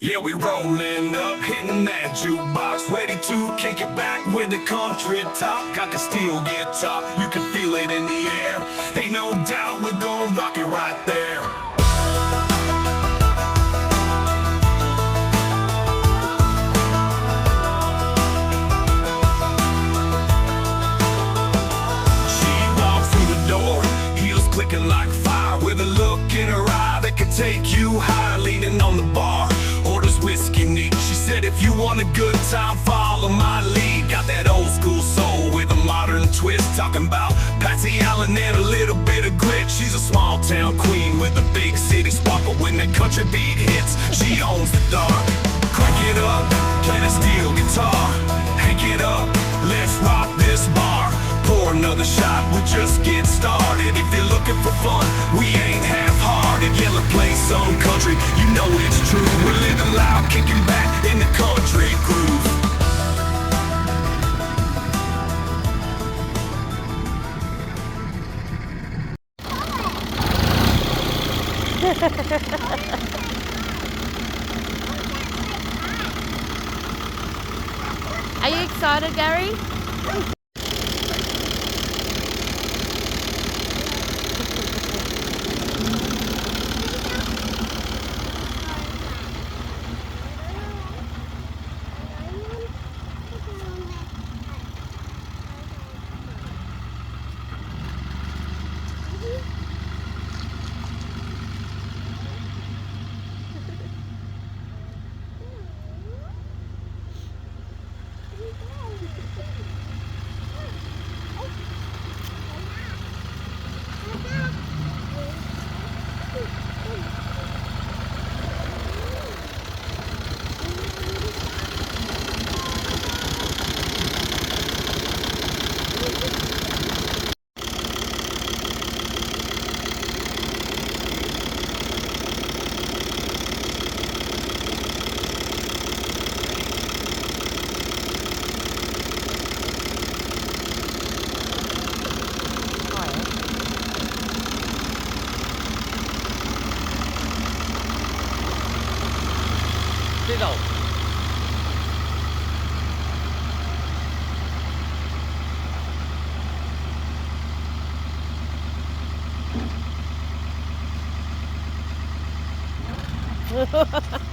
Yeah, we rolling up, hitting that jukebox, ready to kick it back with the country top. Got the steel guitar, you can feel it in the air. Ain't no doubt we're gonna rock it right there. She walks through the door, heels clicking like fire, with a look in her eye that could take you high. Leaning on the bar, orders whiskey neat. She said, if you want a good time, follow my lead. Got that old school soul with a modern twist, talking about Patsy Allen and a little bit of grit. She's a small town queen with a big city sparkle. When that country beat hits, she owns the dark. Crank it up, play the steel guitar, hank it up, let's rock this bar. Pour another shot, we'll just get started. If you're looking for fun, we ain't half-hearted. Yeah, let's play some country, you know it's true. We're living loud, kicking back in the country groove. Are you excited, Gary? Fiddle. Ha ha ha.